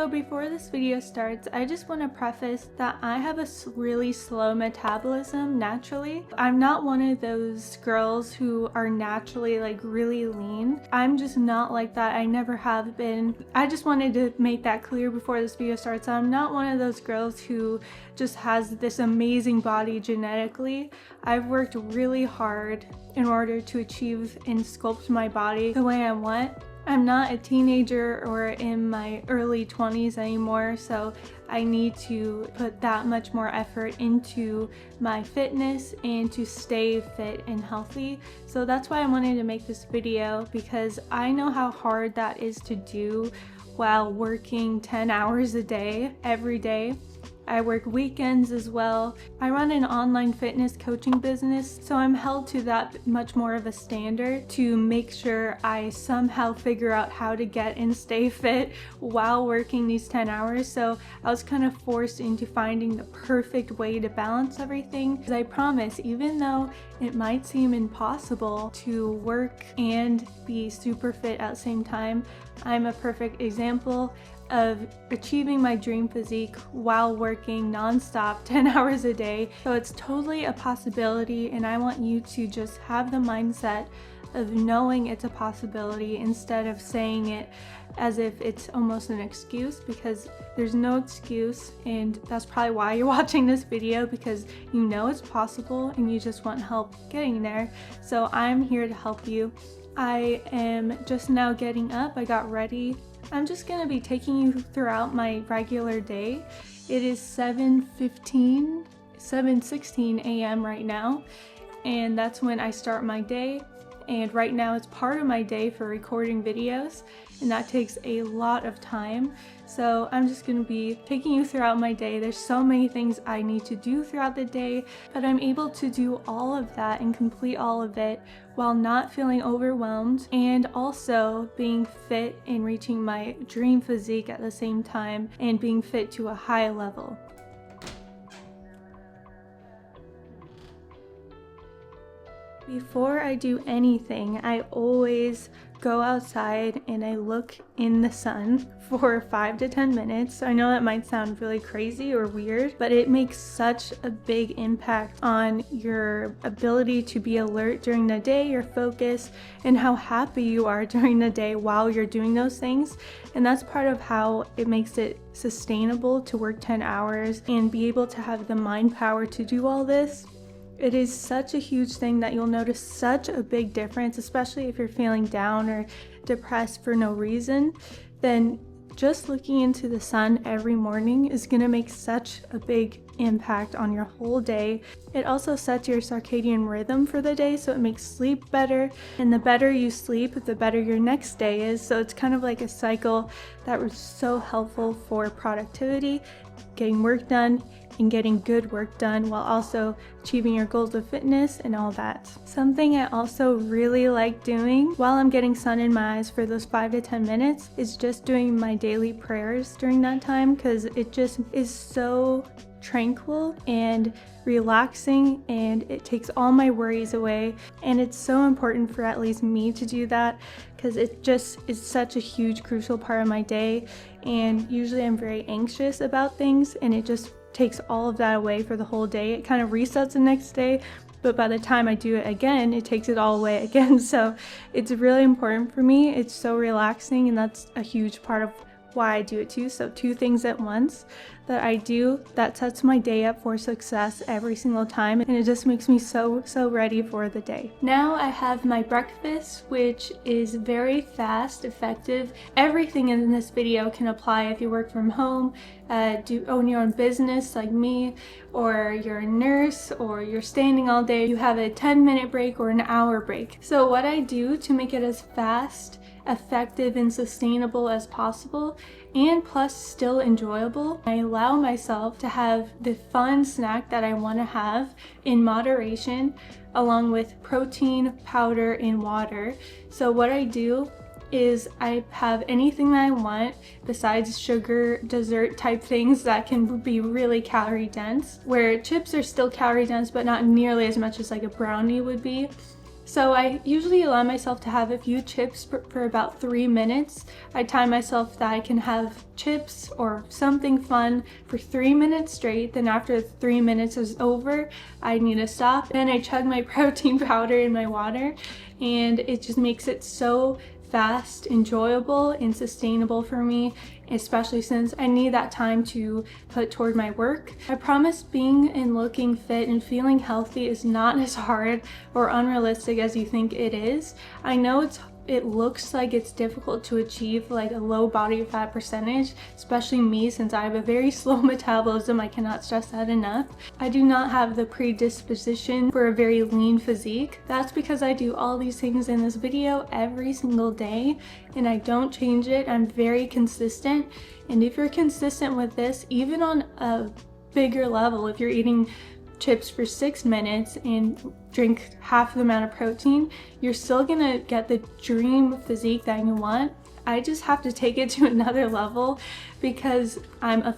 So before this video starts, I just want to preface that I have a really slow metabolism naturally. I'm not one of those girls who are naturally like really lean. I'm just not like that. I never have been. I just wanted to make that clear before this video starts. I'm not one of those girls who just has this amazing body genetically. I've worked really hard in order to achieve and sculpt my body the way I want. I'm not a teenager or in my early 20s anymore, so I need to put that much more effort into my fitness and to stay fit and healthy. So that's why I wanted to make this video, because I know how hard that is to do while working 10 hours a day, every day. I work weekends as well. I run an online fitness coaching business, so I'm held to that much more of a standard to make sure I somehow figure out how to get and stay fit while working these 10 hours. So I was kind of forced into finding the perfect way to balance everything. Because I promise, even though it might seem impossible to work and be super fit at the same time, I'm a perfect example of achieving my dream physique while working non-stop 10 hours a day. So it's totally a possibility, and I want you to just have the mindset of knowing it's a possibility instead of saying it as if it's almost an excuse, because there's no excuse, and that's probably why you're watching this video, because you know it's possible and you just want help getting there. So I'm here to help you. I am just now getting up. I got ready. I'm just going to be taking you throughout my regular day. It is 7:16 a.m. right now, and that's when I start my day. And right now it's part of my day for recording videos, and that takes a lot of time. So I'm just going to be taking you throughout my day. There's so many things I need to do throughout the day, but I'm able to do all of that and complete all of it while not feeling overwhelmed, and also being fit and reaching my dream physique at the same time, and being fit to a high level. Before I do anything, I always go outside and I look in the sun for 5 to 10 minutes. I know that might sound really crazy or weird, but it makes such a big impact on your ability to be alert during the day, your focus, and how happy you are during the day while you're doing those things. And that's part of how it makes it sustainable to work 10 hours and be able to have the mind power to do all this. It is such a huge thing that you'll notice such a big difference, especially if you're feeling down or depressed for no reason. Then just looking into the sun every morning is going to make such a big impact on your whole day. It also sets your circadian rhythm for the day, so it makes sleep better, and the better you sleep, the better your next day is. So it's kind of like a cycle that was so helpful for productivity, getting work done, and getting good work done while also achieving your goals of fitness and all that. Something I also really like doing while I'm getting sun in my eyes for those 5 to 10 minutes is just doing my daily prayers during that time, because it just is so tranquil and relaxing, and it takes all my worries away. And it's so important for at least me to do that, because it just is such a huge crucial part of my day, and usually I'm very anxious about things, and it just takes all of that away for the whole day. It kind of resets the next day, but by the time I do it again, it takes it all away again. So it's really important for me. It's so relaxing, and that's a huge part of why I do it too. So 2 things at once that I do that sets my day up for success every single time, and it just makes me so ready for the day. Now I have my breakfast, which is very fast, effective. Everything in this video can apply if you work from home, own your own business like me, or you're a nurse, or you're standing all day. You have a 10-minute break or an hour break. So what I do to make it as fast, effective, and sustainable as possible, and plus still enjoyable, I allow myself to have the fun snack that I want to have in moderation, along with protein, powder, and water. So what I do is I have anything that I want besides sugar, dessert type things that can be really calorie dense, where chips are still calorie dense but not nearly as much as like a brownie would be. So I usually allow myself to have a few chips for about 3 minutes. I time myself that I can have chips or something fun for 3 minutes straight. Then after 3 minutes is over, I need to stop. Then I chug my protein powder in my water, and it just makes it so fast, enjoyable, and sustainable for me, especially since I need that time to put toward my work. I promise being and looking fit and feeling healthy is not as hard or unrealistic as you think it is. I know it looks like it's difficult to achieve like a low body fat percentage, especially me since I have a very slow metabolism. I cannot stress that enough. I do not have the predisposition for a very lean physique. That's because I do all these things in this video every single day and I don't change it. I'm very consistent, and if you're consistent with this, even on a bigger level, if you're eating chips for 6 minutes and drink half the amount of protein, you're still gonna get the dream physique that you want. I just have to take it to another level because I'm a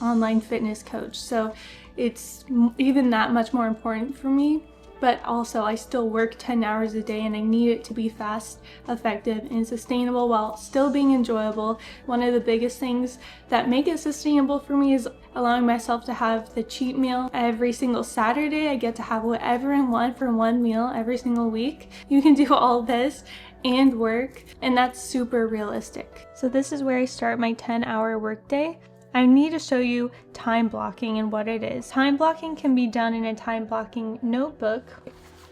online fitness coach, so it's even that much more important for me. But also I still work 10 hours a day and I need it to be fast, effective, and sustainable while still being enjoyable. One of the biggest things that make it sustainable for me is allowing myself to have the cheat meal every single Saturday. I get to have whatever I want for one meal every single week. You can do all this and work, and that's super realistic. So this is where I start my 10-hour workday. I need to show you time blocking and what it is. Time blocking can be done in a time blocking notebook.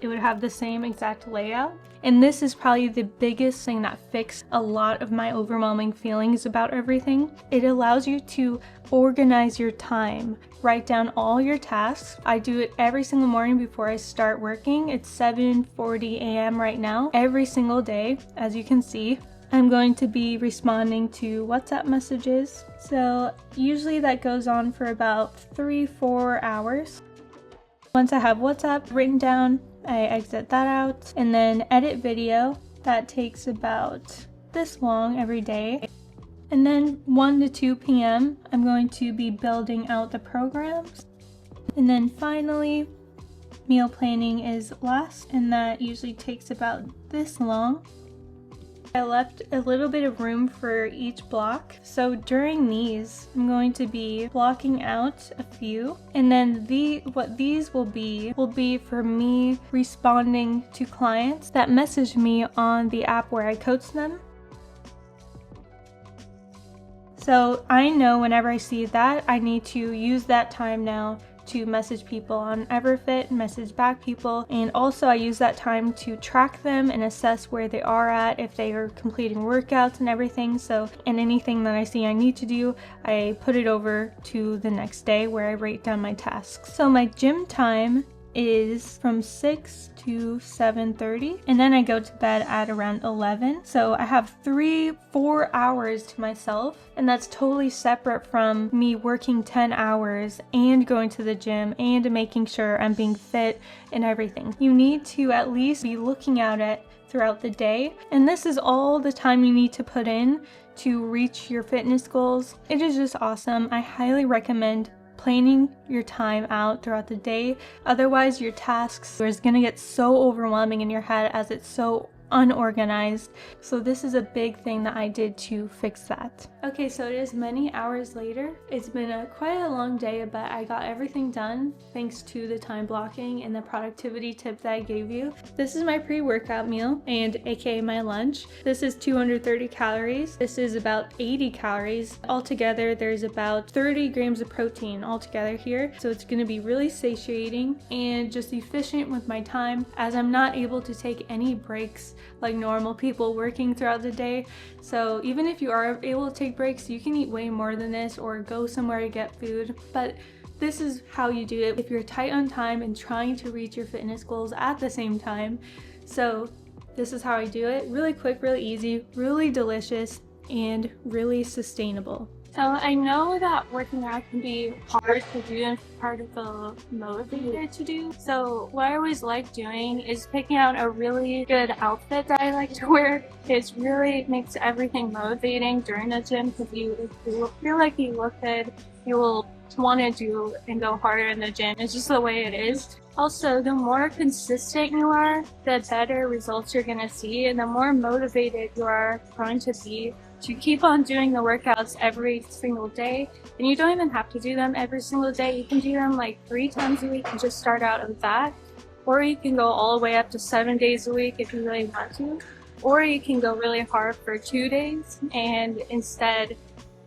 It would have the same exact layout. And this is probably the biggest thing that fixed a lot of my overwhelming feelings about everything. It allows you to organize your time. Write down all your tasks. I do it every single morning before I start working. It's 7:40 a.m. right now. Every single day, as you can see. I'm going to be responding to WhatsApp messages. So usually that goes on for about 3-4 hours. Once I have WhatsApp written down, I exit that out, and then edit video. That takes about this long every day. And then 1 to 2 p.m. I'm going to be building out the programs. And then finally, meal planning is last, and that usually takes about this long. I left a little bit of room for each block. So during these, I'm going to be blocking out a few. And then what these will be for me responding to clients that message me on the app where I coach them. So I know whenever I see that, I need to use that time now to message people on Everfit, message back people, and also I use that time to track them and assess where they are at, if they are completing workouts and everything. So, and anything that I see I need to do, I put it over to the next day where I write down my tasks. So my gym time is from 6 to 7:30, and then I go to bed at around 11. So I have 3-4 hours to myself, and that's totally separate from me working 10 hours and going to the gym and making sure I'm being fit and everything. You need to at least be looking at it throughout the day, and this is all the time you need to put in to reach your fitness goals. It is just awesome. I highly recommend planning your time out throughout the day. Otherwise, your tasks is going to get so overwhelming in your head as it's so unorganized. So this is a big thing that I did to fix that. Okay, so it is many hours later. It's been quite a long day, but I got everything done thanks to the time blocking and the productivity tip that I gave you. This is my pre-workout meal, and aka my lunch. This is 230 calories. This is about 80 calories. Altogether, there's about 30 grams of protein altogether here. So it's gonna be really satiating and just efficient with my time, as I'm not able to take any breaks like normal people working throughout the day. So even if you are able to take breaks, you can eat way more than this or go somewhere to get food. But this is how you do it if you're tight on time and trying to reach your fitness goals at the same time. So this is how I do it. Really quick, really easy, really delicious, and really sustainable. So I know that working out can be hard to do and hard to feel motivated to do. So what I always like doing is picking out a really good outfit that I like to wear. It really makes everything motivating during the gym because you feel like you look good, you will want to do and go harder in the gym. It's just the way it is. Also, the more consistent you are, the better results you're going to see, and the more motivated you are going to be to keep on doing the workouts every single day. And you don't even have to do them every single day. You can do them like 3 times a week and just start out with that. Or you can go all the way up to 7 days a week if you really want to. Or you can go really hard for 2 days and instead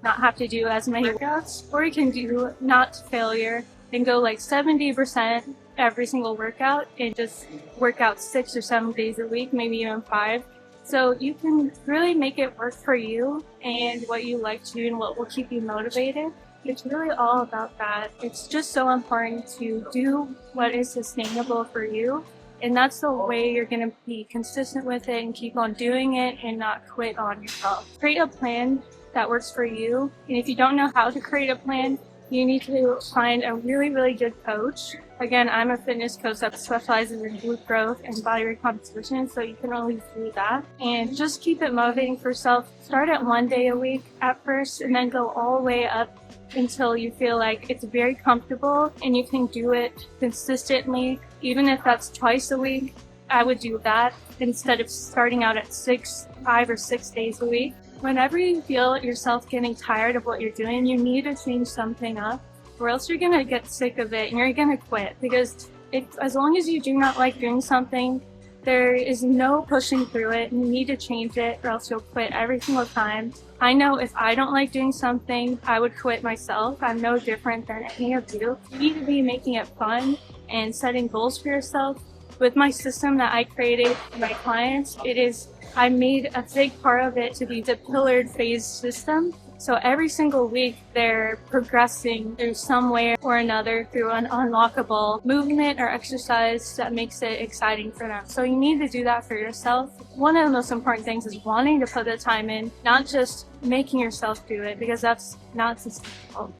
not have to do as many workouts. Or you can do not failure and go like 70% every single workout and just work out 6 or 7 days a week, maybe even 5. So you can really make it work for you and what you like to do and what will keep you motivated. It's really all about that. It's just so important to do what is sustainable for you. And that's the way you're going to be consistent with it and keep on doing it and not quit on yourself. Create a plan that works for you. And if you don't know how to create a plan, you need to find a really, really good coach. Again, I'm a fitness coach that specializes in glute growth and body recomposition, so you can always do that. And just keep it motivating for yourself. Start at 1 day a week at first, and then go all the way up until you feel like it's very comfortable and you can do it consistently. Even if that's twice a week, I would do that instead of starting out at 5 or 6 days a week. Whenever you feel yourself getting tired of what you're doing, you need to change something up, or else you're going to get sick of it and you're going to quit. Because as long as you do not like doing something, there is no pushing through it. You need to change it or else you'll quit every single time. I know if I don't like doing something, I would quit myself. I'm no different than any of you. You need to be making it fun and setting goals for yourself. With my system that I created for my clients, I made a big part of it to be the pillared phase system. So every single week they're progressing through some way or another through an unlockable movement or exercise that makes it exciting for them. So you need to do that for yourself. One of the most important things is wanting to put the time in, not just making yourself do it, because that's not sustainable.